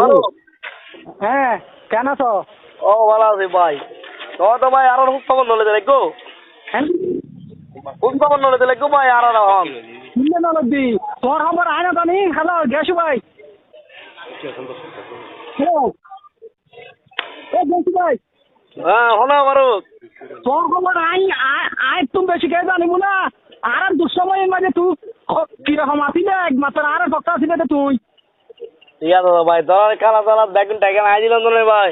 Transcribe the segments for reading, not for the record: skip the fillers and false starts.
ভালো। হ্যাঁ, কেন আছো? ও ভালো আছি ভাই। তোমার তো ভাই আরো খুব খবর নলে দিলে গো। হ্যাঁ, খুব খবর নলে দিলে গো ভাই আর হন। শুনলে না লব্দি তোর খবর আয় না জানি। হ্যালো গেছু ভাই। হ্যালো, এ গেছু ভাই, হ্যাঁ হনা মারুক। তোর খবর আই আয় তুমি বেশি কে জানিব না। আর দুঃসময়ের মাঝে তুই কিরকম আসিলে একমাত্র আর পক্কা আসিলে তো তুই। ঠিক আছে তো ভাই, ধর কালা চালা দেখুন টাকা আই দিলাম তো ভাই।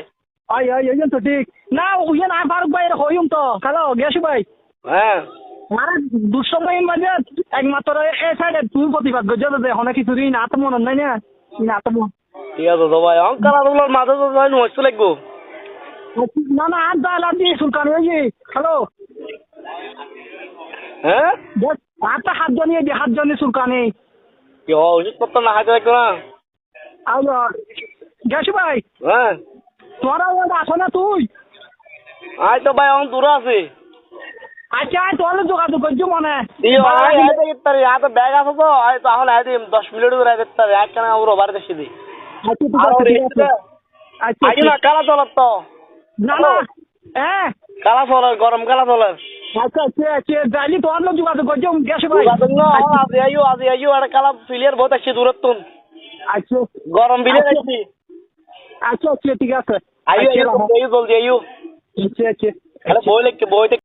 আই আই এই তো ঠিক না উইয়ে না ফারুক ভাই হইম তো। হ্যালো গেছু ভাই, হ্যাঁ আর দুঃসময়ের মাঝে একমাত্র এ সাইডে তুই প্রতিবাদ করছে তো এখন কিছু না তো মনে নাই না না তো ঠিক আছে তো ভাই, অঙ্ক কালা তোলার মাথা তো ভাই নষ্ট লাগবো। না না আর দাঁড়ালাম দিয়ে সুলকান হয়ে। হ্যালো, হ্যাঁ আটটা হাতজনই সুলকানি। কি ওষুধপত্র না খাইতে লাগতো না। আর গেছু ভাই, হ্যাঁ তোরা আসো না তুই। আই তো ভাই অন দূরে আছি। আচ্ছা তোর যোগাযোগ করছো মনে ব্যাগ আছে তো তাহলে আই দিম 10 মিনিট ধরে আই দিতে এক কানা ওর ওভার দেশে দি। আচ্ছা আই না কালা চলার তো। না না হ্যাঁ কালা চলার গরম কালা চলার। আচ্ছা আচ্ছা আচ্ছা যাইলি তোর যোগাযোগ করছো গেছু ভাই। আজি আইও আর কালা প্লেয়ার বহুত আসছে দূরত তুন। আচ্ছা গরম বিলে আসছি। আচ্ছা আচ্ছা ঠিক আছে। আইও জলদি আইও। আচ্ছা আচ্ছা আরে বই লিখকে বই